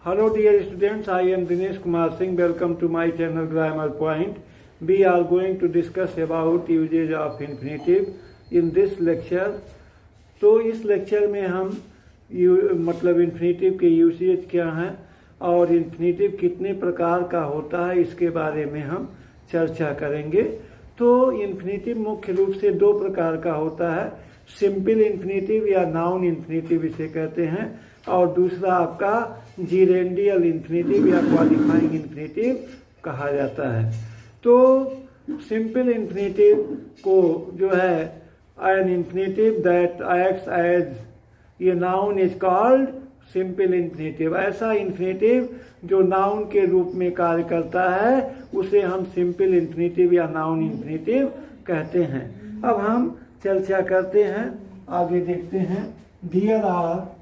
Hello dear students, I am Dinesh Kumar Singh. Welcome to my channel Grammar Point. We are going to discuss about usage of infinitive in this lecture. तो इस lecture में हम मतलब infinitive के usage क्या हैं और infinitive कितने प्रकार का होता है इसके बारे में हम चर्चा करेंगे। तो इन्फिनेटिव मुख्य रूप से दो प्रकार का होता है, सिंपल इन्फिनेटिव या नाउन इन्फिनेटिव इसे कहते हैं, और दूसरा आपका जीरेंडियल इन्फिनेटिव या क्वालिफाइंग इन्फिनेटिव कहा जाता है। तो सिंपल इन्फिनेटिव को जो है an infinitive that acts as ये noun is called simple infinitive. ऐसा इन्फिनेटिव जो नाउन के रूप में कार्य करता है उसे हम सिंपल इन्फिनेटिव या नाउन इन्फिनेटिव कहते हैं। अब हम चर्चा करते हैं, आगे देखते हैं। There are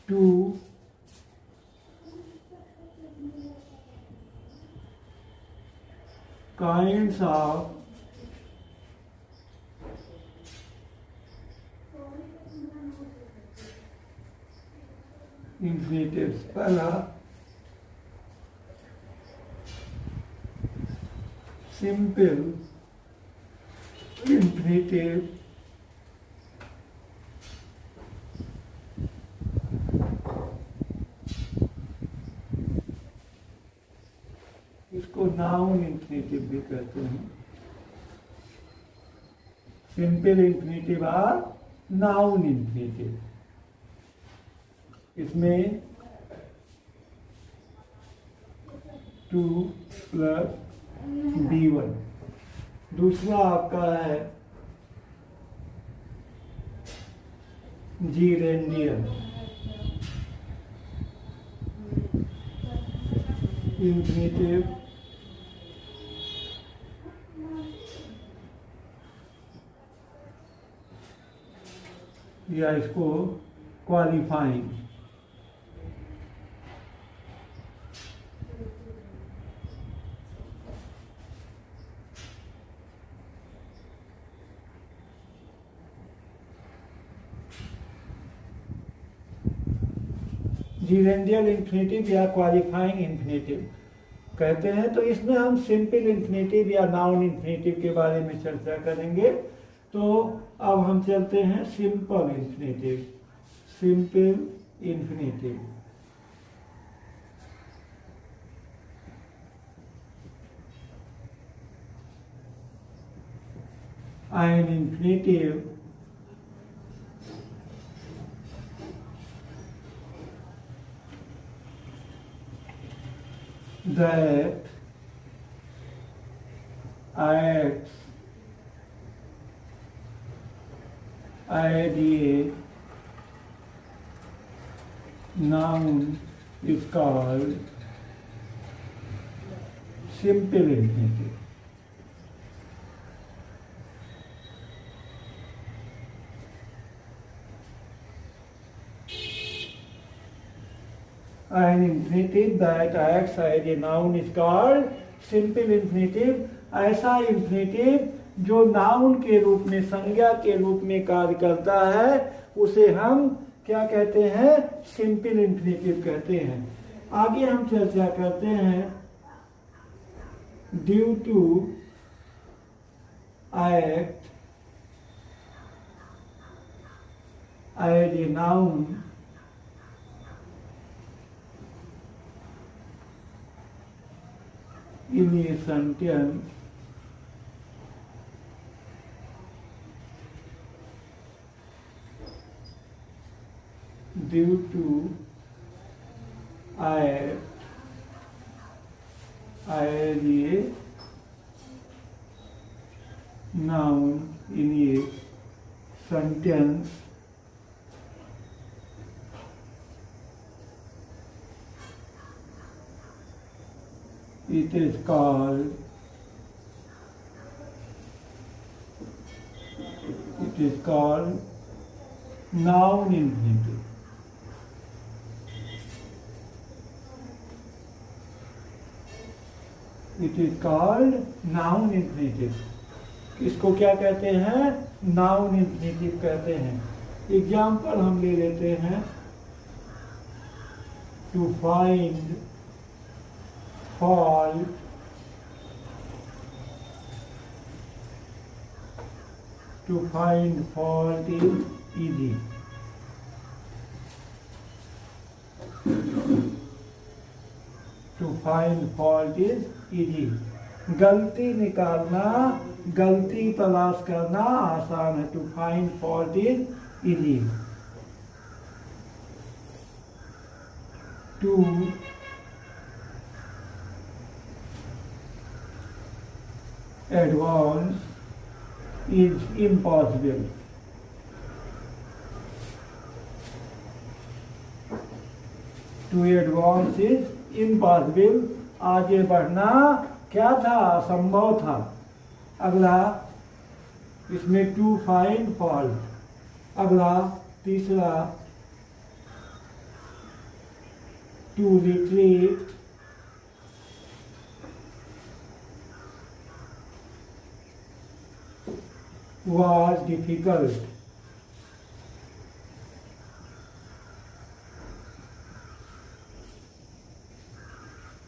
two kinds of infinitives। पहला सिंपल इन्फिनेटिव, इसको नाउन इन्फिनेटिव भी कहते हैं। सिंपल इन्फिनेटिव और नाउन इन्फिनेटिव, इसमें 2 + B1। दूसरा आपका है जीरेंडियल इन्फिनेटिव, या इसको क्वालिफाइंग। जीरेंडियल इन्फिनेटिव या क्वालिफाइंग इन्फिनेटिव कहते हैं। तो इसमें हम सिंपल इन्फिनेटिव या नाउन इन्फिनेटिव के बारे में चर्चा करेंगे। तो अब हम चलते हैं simple infinitive. Simple infinitive an infinitive that acts as a noun is called simple infinitive। An infinitive that acts as a noun is called simple infinitive। ऐसा इन्फिनेटिव जो नाउन के रूप में, संज्ञा के रूप में कार्य करता है उसे हम क्या कहते हैं? सिंपल इन्फिनेटिव कहते हैं। आगे हम चर्चा करते हैं due to act as a noun in a sentence due to act as a noun in a sentence it is called noun infinitive। It is called noun infinitive. इसको क्या कहते हैं? नाउन इन्फिनेटिव कहते हैं। एग्जाम्पल हम ले लेते हैं, to find fault is easy. To find fault is easy. गलती निकालना, गलती तलाश करना आसान है। To find fault is easy. To advance is impossible. To advance is impossible. आगे बढ़ना क्या था? असंभव था। अगला इसमें टू फाइंड फॉल्ट। अगला तीसरा to retreat was difficult।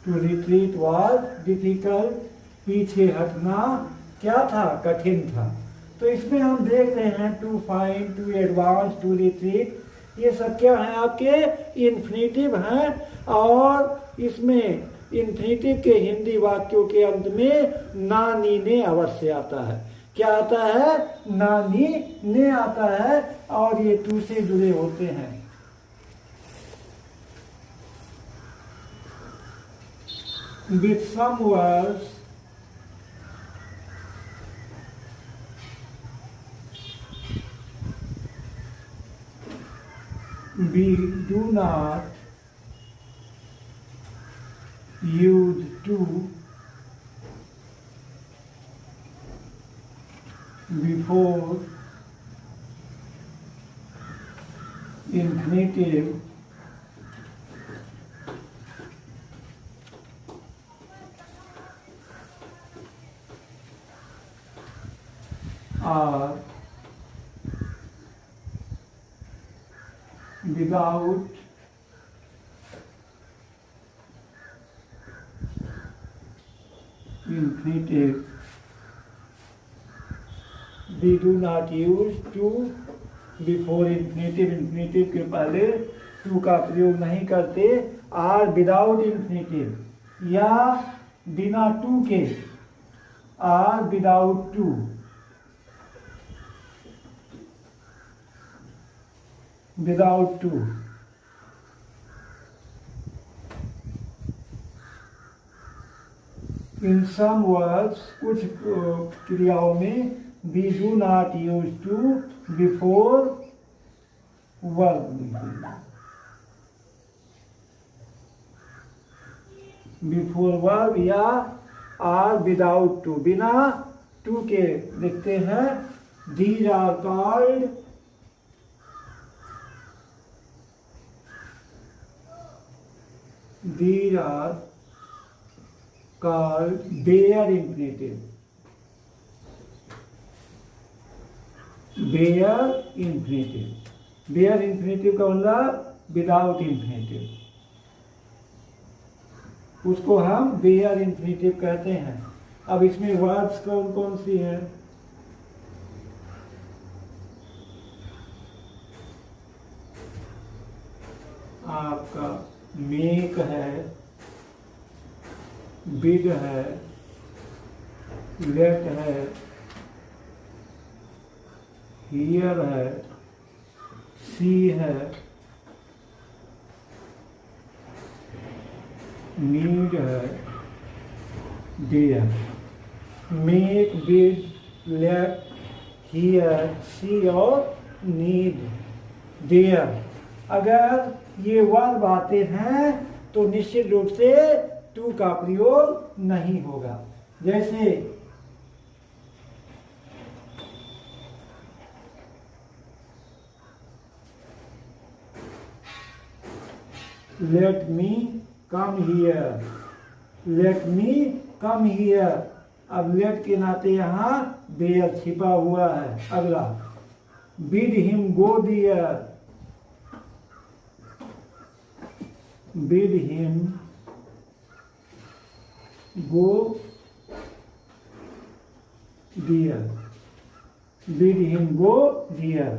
To retreat was difficult। पीछे हटना क्या था? कठिन था। तो इसमें हम देख रहे हैं to find, to advance, to retreat, ये सब क्या है? आपके इन्फिनेटिव हैं। और इसमें इन्फिनेटिव के हिंदी वाक्यों के अंत में ना नी ने अवश्य आता है। क्या आता है? ना नी ने आता है और ये टू से जुड़े होते हैं। With some words we do not use to before infinitive are without infinitive। We do not use to before infinitive। infinitive के पहले to का प्रयोग नहीं करते। are without infinitive या बिना to के, are without to। without to। In some words, कुछ क्रियाओं में we do not use to before verb। before verb या are without to, बिना to के लिखते हैं। These are called bare infinitive। bare infinitive। bare infinitive का मतलब विदाउट infinitive, उसको हम bare infinitive कहते हैं। अब इसमें वर्ब्स कौन कौन सी हैं? आपका मेक है, बिड है, लेट है, हियर है, सी है, नीड है, dare. Make, bid, let, hear, see और नीड, डियर। अगर ये वर्ब आते हैं तो निश्चित रूप से टू का प्रयोग नहीं होगा। जैसे let me come here, let me come here. अब लेट के नाते यहाँ बेयर छिपा हुआ है। अगला bid him go there, bid him go there, bid him go there.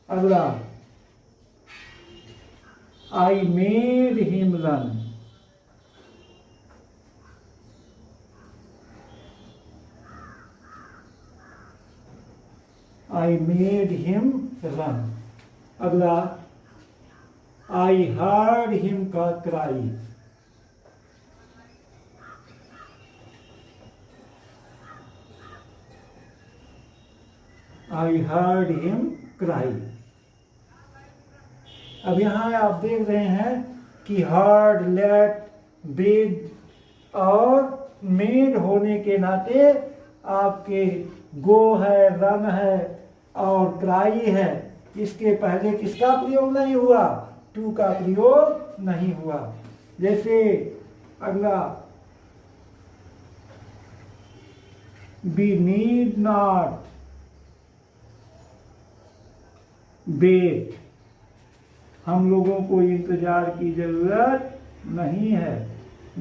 अगला, I made him run, I made him run. अगला, I heard him cry, I heard him cry. अब यहाँ आप देख रहे हैं कि hard, let, bid और made होने के नाते आपके go है, run है और cry है, इसके पहले किसका प्रयोग नहीं हुआ? to का प्रयोग नहीं हुआ। जैसे अगला, we need not wait, हम लोगों को इंतजार की जरूरत नहीं है।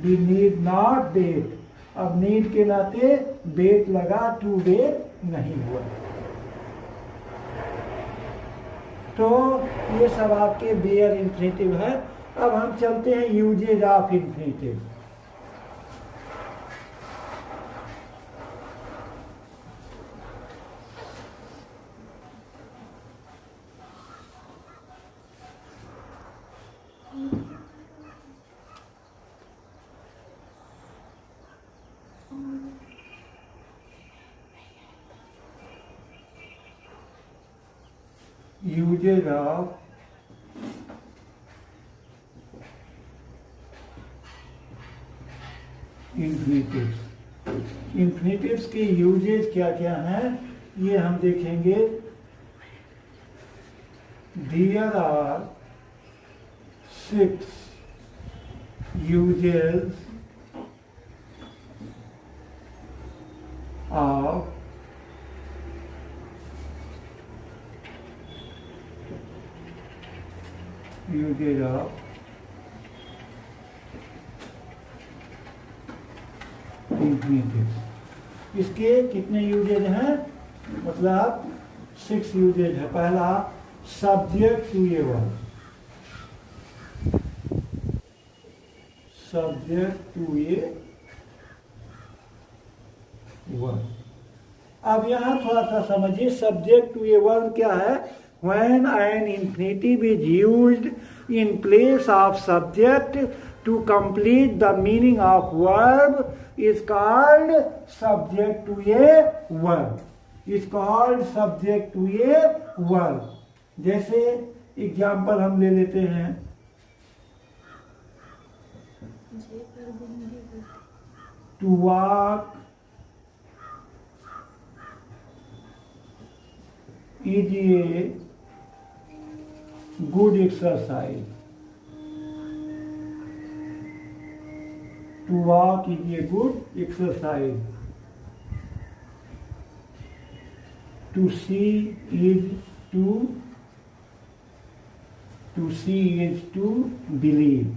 we need not wait, अब नीड के नाते wait लगा, to wait नहीं हुआ। तो ये सब आपके बेयर इन्फिनिटिव है। अब हम चलते हैं uses of infinitive. Uses of infinitives. Infinitives के यूजेज क्या क्या हैं ये हम देखेंगे। There are 6 uses of uses of infinitive. इसके कितने यूजेज हैं? मतलब 6 यूजेज है। पहला, subject to a verb, subject to a verb. अब यहां थोड़ा सा समझिए, सब्जेक्ट टू ए वर्ब क्या है? When an infinitive is used in place of subject to complete the meaning of verb is called subject to a verb. Is called subject to a verb. जैसे example हम ले लेते हैं, to walk is a good exercise. To walk is a good exercise. To see is to see is to believe.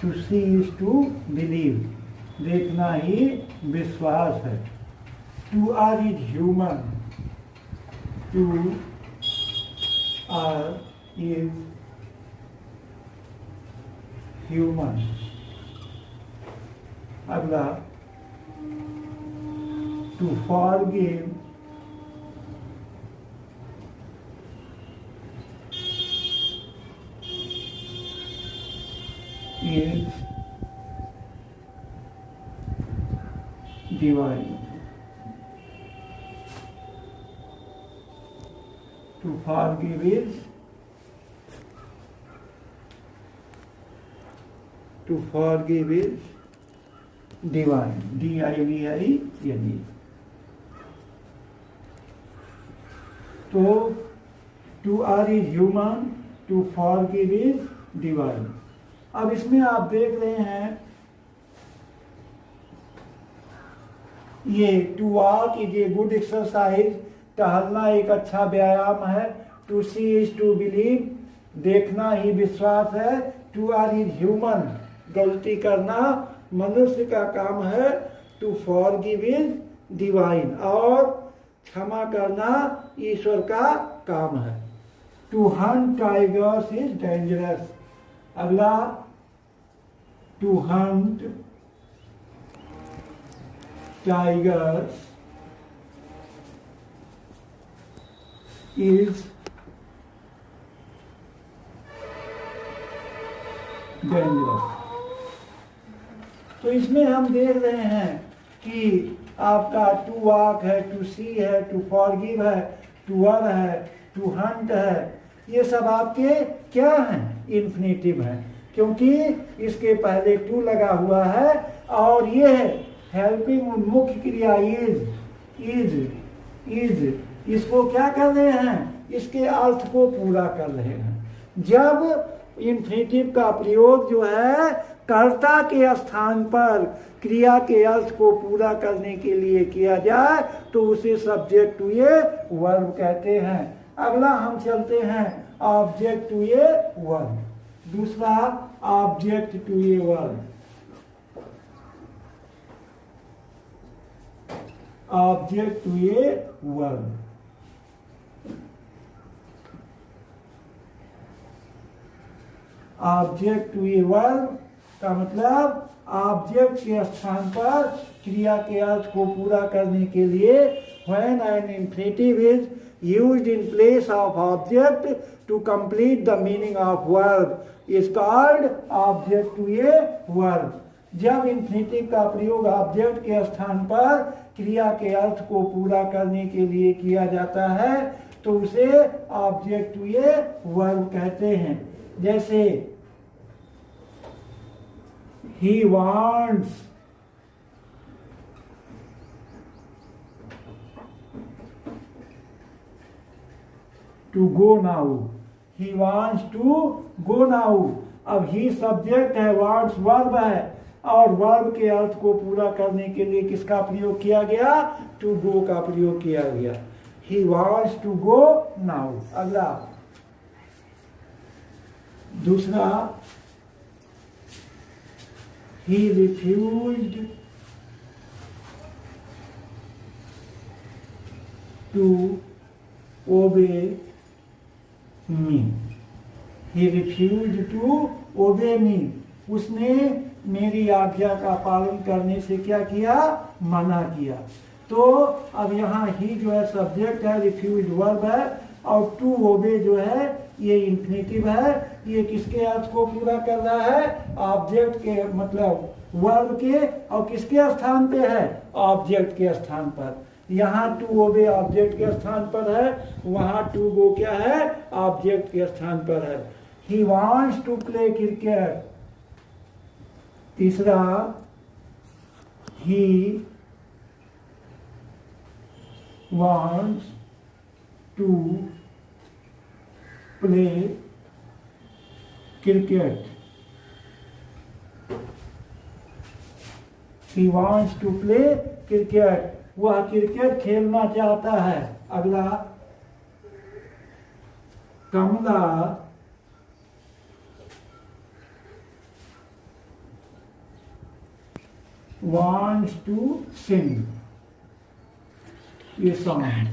To see is to believe. देखना ही विश्वास है। To are is human. To are is human. अगला, to forgive is divine. To forgive is divine. D-I-V-I-N-E. तो to are is human, to forgive is divine. अब इसमें आप देख रहे हैं ये to walk is a good exercise, टहलना एक अच्छा व्यायाम है। To see is to believe, देखना ही विश्वास है। टू आर इज ह्यूमन, गलती करना मनुष्य का काम है। टू फॉरगिव इज डिवाइन, और क्षमा करना ईश्वर का काम है। To hunt tigers is dangerous, अगला to hunt tigers is dangerous. तो इसमें हम देख रहे हैं कि आपका टू वॉक है, टू सी है, टू फॉरगिव है, टू अर है, टू हंट है, ये सब आपके क्या हैं? इन्फिनेटिव हैं, क्योंकि इसके पहले टू लगा हुआ है और ये हेल्पिंग मुख्य क्रिया इज इसको क्या कर रहे हैं? इसके अर्थ को पूरा कर रहे हैं। जब इन्फिनेटिव का प्रयोग जो है कर्ता के स्थान पर क्रिया के अर्थ को पूरा करने के लिए किया जाए तो उसे सब्जेक्ट टू ए वर्ब कहते हैं। अगला हम चलते हैं ऑब्जेक्ट टू ए वर्ब। दूसरा object to a verb, object to a verb. Object to a verb का मतलब ऑब्जेक्ट के स्थान पर क्रिया के अर्थ को पूरा करने के लिए when an infinitive is used in place of object to complete the meaning of verb is called object to a verb। जब इन्फिनेटिव का प्रयोग ऑब्जेक्ट के स्थान पर क्रिया के अर्थ को पूरा करने के लिए किया जाता है तो उसे ऑब्जेक्ट टू ए वर्ब कहते हैं। जैसे he wants to go now, he wants to go now। अब ही सब्जेक्ट है, wants वर्ब है, और वर्ब के अर्थ को पूरा करने के लिए किसका प्रयोग किया गया? to go का प्रयोग किया गया। he wants to go now। अगला दूसरा he refused to obey me, he refused to obey me। उसने मेरी आज्ञा का पालन करने से क्या किया? मना किया। तो अब यहाँ ही जो है सब्जेक्ट है, रिफ्यूज वर्ब है, और टू ओबे जो है ये इन्फिनेटिव है। ये किसके अर्थ को पूरा कर रहा है? ऑब्जेक्ट के, मतलब वर्ब के, और किसके स्थान पे है? ऑब्जेक्ट के स्थान पर। यहाँ टू ओबे ऑब्जेक्ट के स्थान पर है, वहाँ टू गो क्या है? ऑब्जेक्ट के स्थान पर है। He wants to play cricket. तीसरा he wants to play cricket, he wants to play cricket, वह क्रिकेट खेलना चाहता है। अगला कमला wants to sing ये song.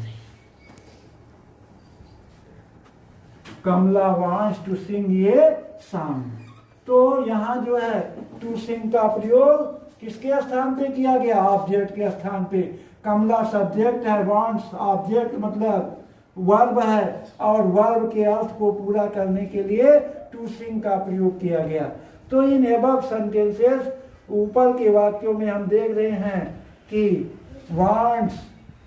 Kamla wants to sing ये सॉन्ग। तो यहाँ जो है टू सिंग का प्रयोग किसके स्थान पे किया गया? ऑब्जेक्ट के स्थान पे। कमला सब्जेक्ट है, वांट्स ऑब्जेक्ट मतलब वर्ब है, और वर्ब के अर्थ को पूरा करने के लिए टू सिंग का प्रयोग किया गया। तो इन एबव सेंटेंसेस, ऊपर के वाक्यों में हम देख रहे हैं कि वांट्स,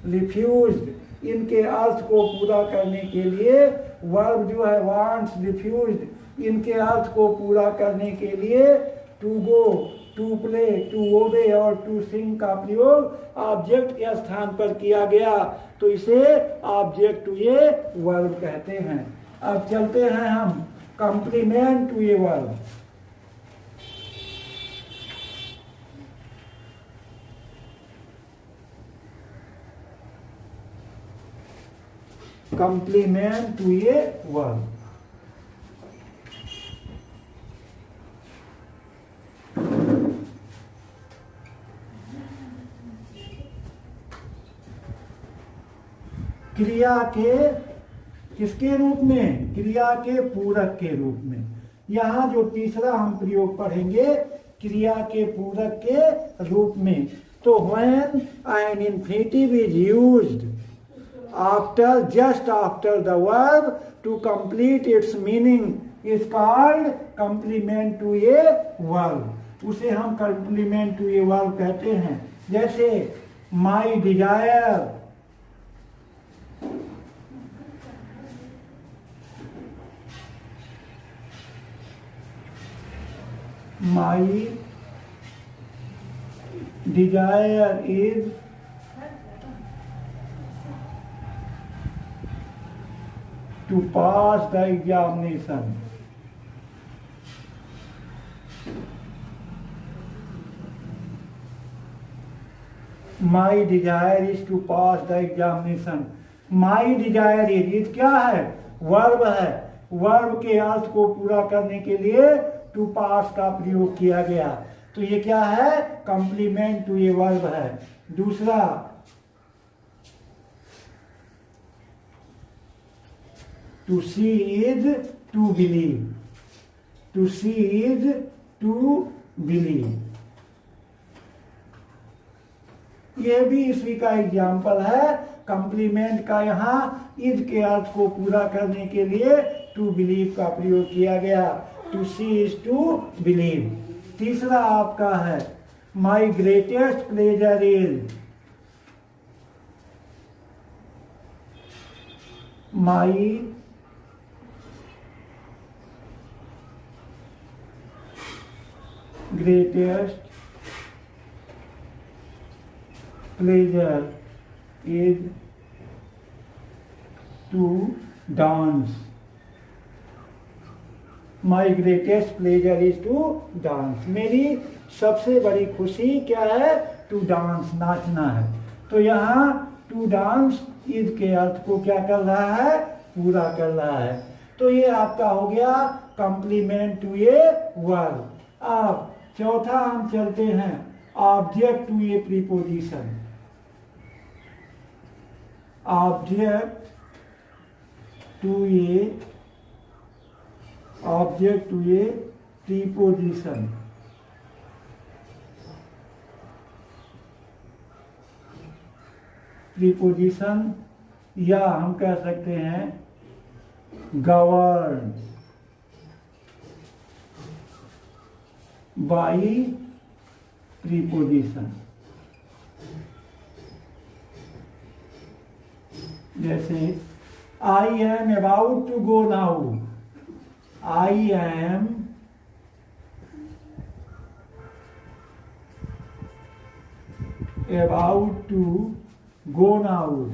रिफ्यूज्ड, इनके अर्थ को पूरा करने के लिए वर्ब जो है वांट्स, रिफ्यूज्ड, इनके अर्थ को पूरा करने के लिए to go, to play, to obey और टू सिंग का प्रयोग ऑब्जेक्ट के स्थान पर किया गया, तो इसे ऑब्जेक्ट टू ए वर्ब कहते हैं। अब चलते हैं हम complement to a verb. complement to a verb. क्रिया के किसके रूप में? क्रिया के पूरक के रूप में। यहां जो तीसरा हम प्रयोग पढ़ेंगे क्रिया के पूरक के रूप में। तो when an infinitive is used just after the verb to complete its meaning is called complement to a verb. उसे हम complement to a verb कहते हैं। जैसे my desire, my desire is to pass the examination. My desire is to pass the examination. My desire is क्या है? Verb है। Verb के अर्थ को पूरा करने के लिए टू पास का प्रयोग किया गया। तो ये क्या है? कंप्लीमेंट टू ए वर्ब है। दूसरा to see is to believe. To see is to believe, ये भी इसी का एग्जाम्पल है। कंप्लीमेंट का यहाँ इज के अर्थ को पूरा करने के लिए टू बिलीव का प्रयोग किया गया। To see is to believe. तीसरा आपका है my greatest pleasure is. My greatest pleasure is to dance. My greatest pleasure is to dance. मेरी सबसे बड़ी खुशी क्या है? टू डांस, नाचना है। तो यहाँ टू डांस इज के अर्थ को क्या कर रहा है? पूरा कर रहा है। तो ये आपका हो गया कंप्लीमेंट टू ए वर्ब। अब चौथा हम चलते हैं object to a preposition. Object to a preposition. Preposition या हम कह सकते हैं गवर्न बाई प्रीपोजिशन। जैसे I am about to go now. I am about to go now.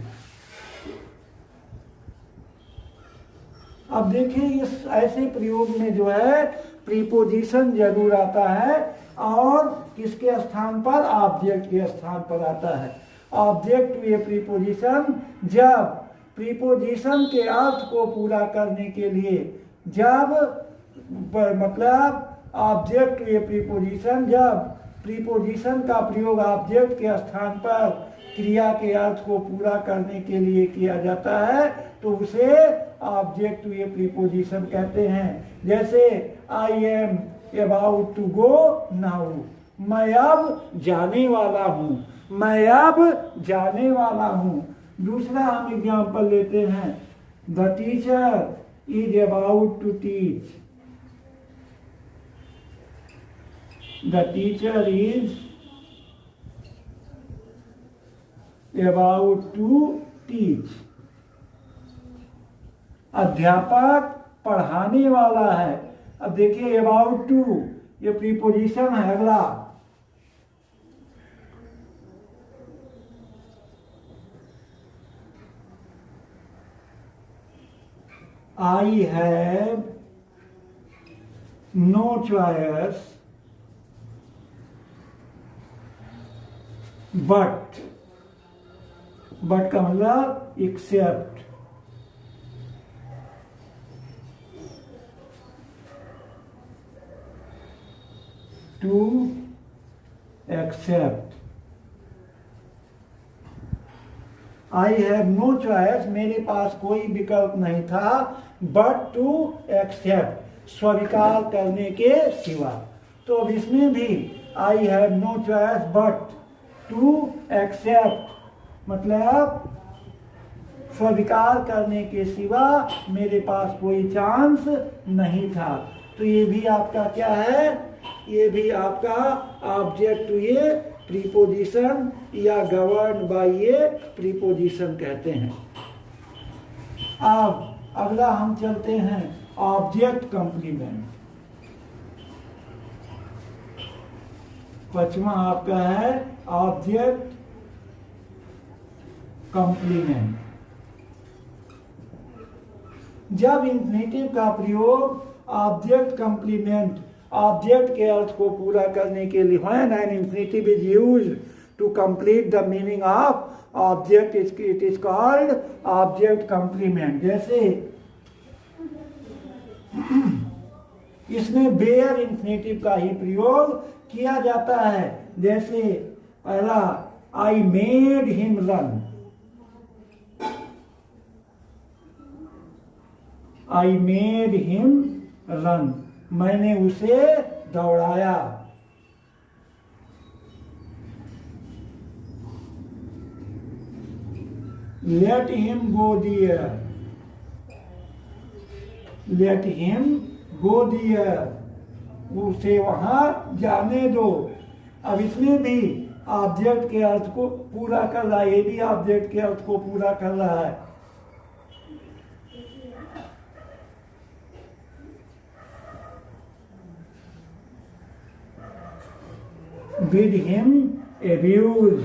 अब देखिए इस ऐसे प्रयोग में जो है प्रीपोजिशन जरूर आता है और किसके स्थान पर? ऑब्जेक्ट के स्थान पर आता है। ऑब्जेक्ट टू ए प्रीपोजिशन जब प्रीपोजिशन के अर्थ को पूरा करने के लिए, जब मतलब ऑब्जेक्ट टू ए प्रीपोजिशन जब प्रीपोजिशन का प्रयोग ऑब्जेक्ट के स्थान पर क्रिया के अर्थ को पूरा करने के लिए किया जाता है तो उसे ऑब्जेक्ट टू ए प्रीपोजिशन कहते हैं। जैसे I am about to go now. मैं अब जाने वाला हूँ। मैं अब जाने वाला हूँ। दूसरा हम एग्जाम्पल लेते हैं the teacher is about to teach. The teacher is about to teach. अध्यापक पढ़ाने वाला है। अब देखिए अबाउट टू ये प्रीपोजिशन है। अगला I have no choice but का मतलब except to accept. I have no choice, मेरे पास कोई विकल्प नहीं था, बट टू एक्सेप्ट, स्वीकार करने के सिवा। तो अब इसमें भी I have no choice but to accept मतलब स्वीकार करने के सिवा मेरे पास कोई चांस नहीं था। तो ये भी आपका क्या है, ये भी आपका ऑब्जेक्ट टू ये प्रीपोजिशन या गवर्न बाय ये प्रीपोजिशन कहते हैं। अब अगला हम चलते हैं ऑब्जेक्ट कंप्लीमेंट। पांचवा आपका है ऑब्जेक्ट कंप्लीमेंट। जब इंफिनिटिव का प्रयोग ऑब्जेक्ट कंप्लीमेंट ऑब्जेक्ट के अर्थ को पूरा करने के लिए, when an infinitive is used to complete the meaning of object, it is called object complement. जैसे इसमें बेयर इंफिनिटिव का ही प्रयोग किया जाता है। जैसे पहला I made him run, I made him run, मैंने उसे दौड़ाया। लेट हिम गो दियर, लेट हिम गो दियर, उसे वहां जाने दो। अब इसमें भी ऑब्जेक्ट के अर्थ को पूरा कर रहा है, ये भी ऑब्जेक्ट के अर्थ को पूरा कर रहा है। Bid him abuse,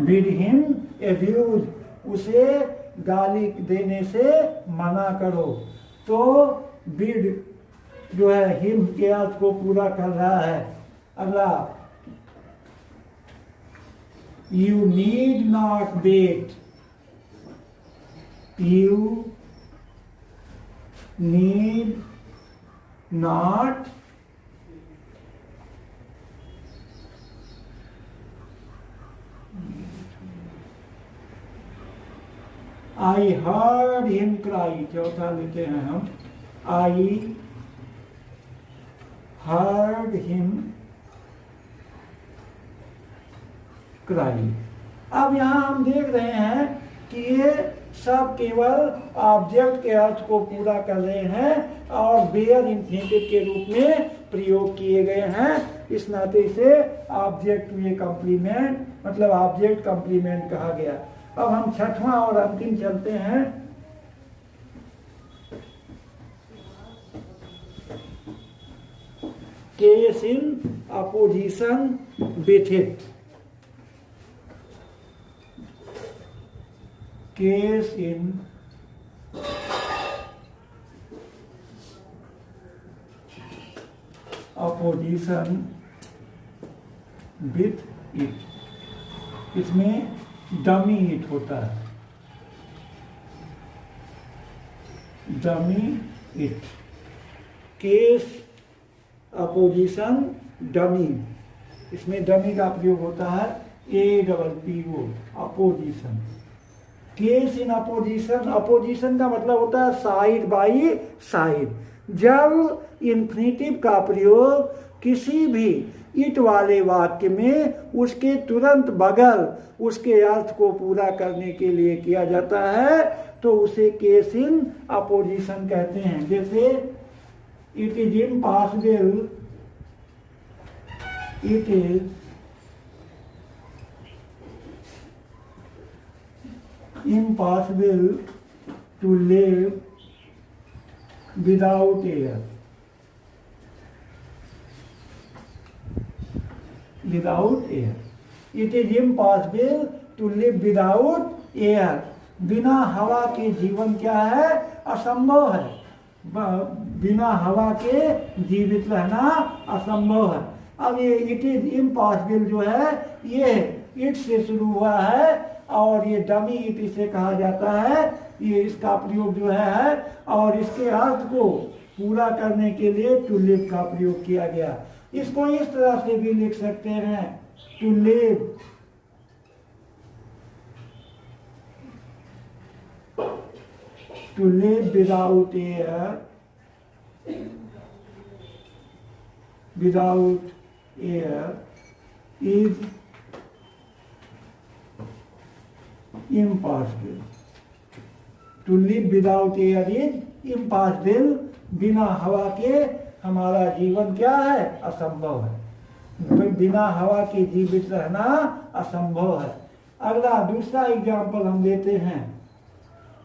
bid him abuse, उसे गाली देने से मना करो। तो बिड जो है हिम के अर्थ को पूरा कर रहा है। अगला you need not bet, you need not I heard him cry, चौथा लेते हैं हम, I heard him cry। अब यहाँ हम देख रहे हैं कि ये सब केवल ऑब्जेक्ट के अर्थ को पूरा कर रहे हैं और बेयर इंफिनिटिव के रूप में प्रयोग किए गए हैं। इस नाते से ऑब्जेक्ट टू ए कंप्लीमेंट मतलब ऑब्जेक्ट कंप्लीमेंट कहा गया। अब हम छठवां और अंतिम चलते हैं, case in opposition with it. Case in opposition with it, इसमें डमी इट होता है, dummy it. Case opposition dummy, इसमें डमी का प्रयोग होता है APPO, opposition. Case in opposition, opposition का मतलब होता है साइड बाई साइड। जब इंफिनिटिव का प्रयोग किसी भी इट वाले वाक्य में उसके तुरंत बगल उसके अर्थ को पूरा करने के लिए किया जाता है तो उसे केस इन अपोजिशन कहते हैं। जैसे it is impossible, it is impossible to live without air, without air. It is impossible to live without air. बिना हवा के जीवन क्या है, असंभव है। बिना हवा के जीवित रहना असंभव है। अब ये इट इज इम्पॉसिबल जो है ये इट से शुरू हुआ है और ये डमी इट इसे कहा जाता है। ये इसका प्रयोग जो है और इसके अर्थ को पूरा करने के लिए टू लिव का प्रयोग किया गया। इसको इस तरह से भी लिख सकते हैं, to live without air, is impossible. To live without air is impossible. बिना हवा के हमारा जीवन क्या है? असंभव है। बिना हवा के जीवित रहना असंभव है। अगला दूसरा एग्जाम्पल हम लेते हैं।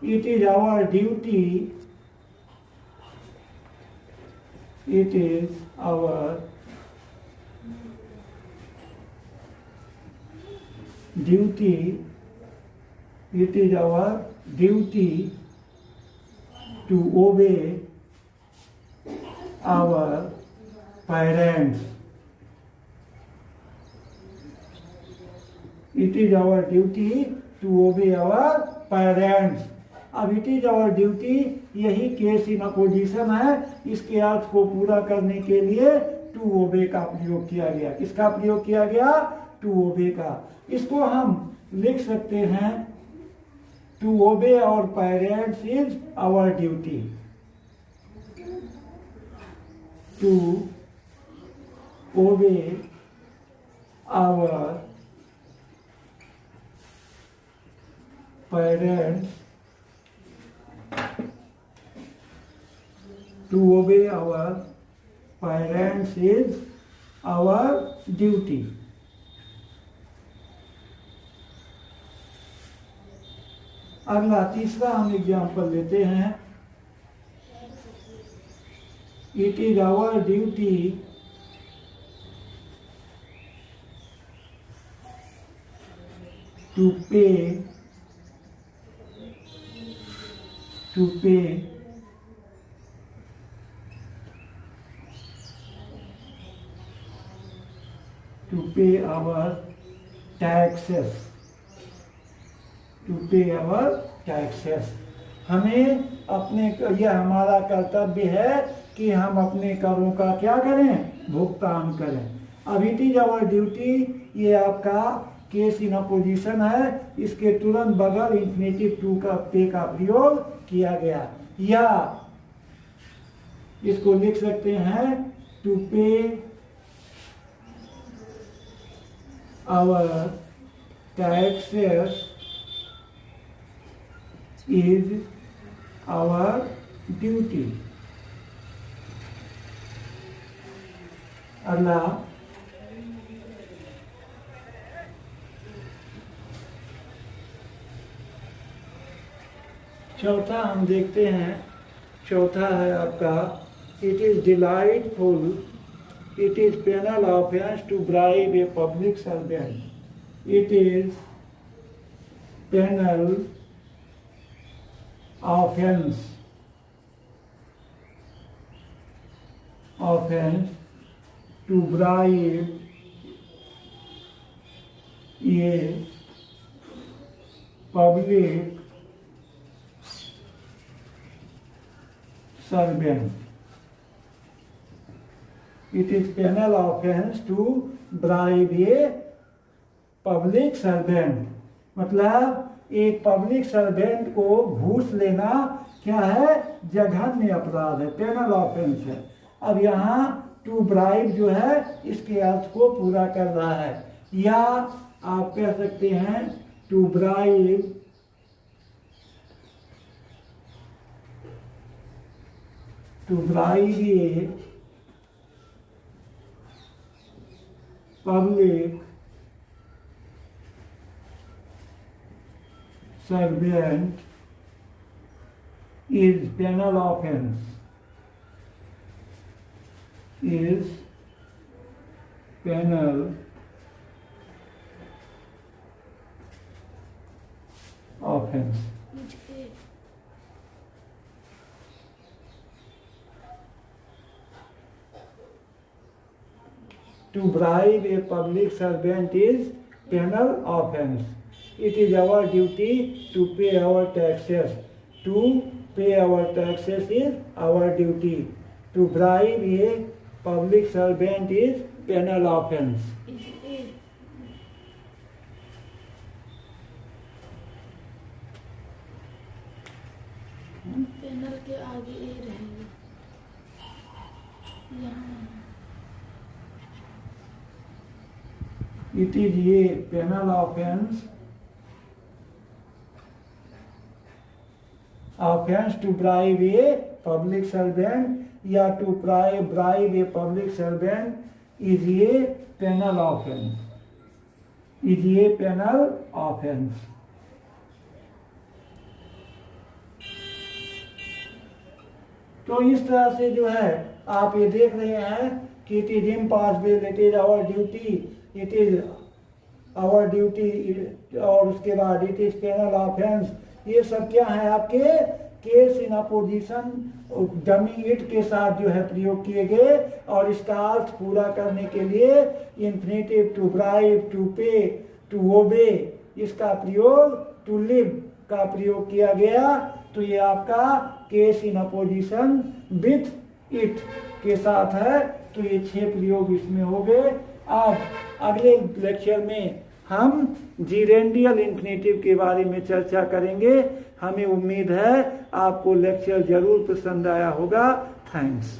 It is our duty, it is our duty to obey our parents. It is our duty to obey our parents. अब इट इज आवर ड्यूटी, यही केस इन अपोजिशन है। इसके अर्थ को पूरा करने के लिए टू ओबे का प्रयोग किया गया। किसका प्रयोग किया गया? टू ओबे का। इसको हम लिख सकते हैं, to obey our parents is our duty. To obey our parents, to obey our parents is our duty. अगला तीसरा हम एग्जाम्पल लेते हैं। It is our duty to pay our taxes, हमें अपने, यह हमारा कर्तव्य है कि हम अपने करों का क्या करें? भुगतान करें। अब इट इज आवर ड्यूटी, ये आपका केस इन अपोजिशन है। इसके तुरंत बगल इंफिनिटिव टू का पे का प्रयोग किया गया, या इसको लिख सकते हैं, to pay our taxes is our duty. अगला चौथा हम देखते हैं। चौथा है आपका, it is delightful, it is penal offense to bribe a public servant. It is penal offense to bribe a public servant. It is penal offense to bribe a public servant. मतलब एक पब्लिक सर्वेंट को घूस लेना क्या है? जघन्य अपराध है, पेनल ऑफेंस है। अब यहाँ टू ब्राइब जो है इसके अर्थ को पूरा कर रहा है, या आप कह सकते हैं to bribe a public servant is penal offense. To bribe a public servant is penal offense. It is our duty to pay our taxes. To pay our taxes is our duty. to bribe a public servant is penal offense. Penal के आगे ए रहेगा यहाँ. It is a penal offense. Offense to bribe a public servant या to bribe a public servant is a penal offense. Is a penal offense. तो इस तरह से जो है आप ये देख रहे हैं कि it is impossible, it is our duty, it is our duty, और उसके बाद इट इज पेनल ऑफेंस. ये सब क्या है आपके case in opposition dummy it के साथ जो है प्रयोग किए गए, और इसका अर्थ पूरा करने के लिए इन्फिनिटिव टू ब्राइब, टू पे, टू ओबे, इसका प्रयोग टू लिव का प्रयोग किया गया. तो ये आपका case in opposition with it के साथ है. तो ये 6 प्रयोग इसमें हो गए. आज अगले लेक्चर में हम जीरेंडियल इन्फिनेटिव के बारे में चर्चा करेंगे. हमें उम्मीद है आपको लेक्चर जरूर पसंद आया होगा. थैंक्स.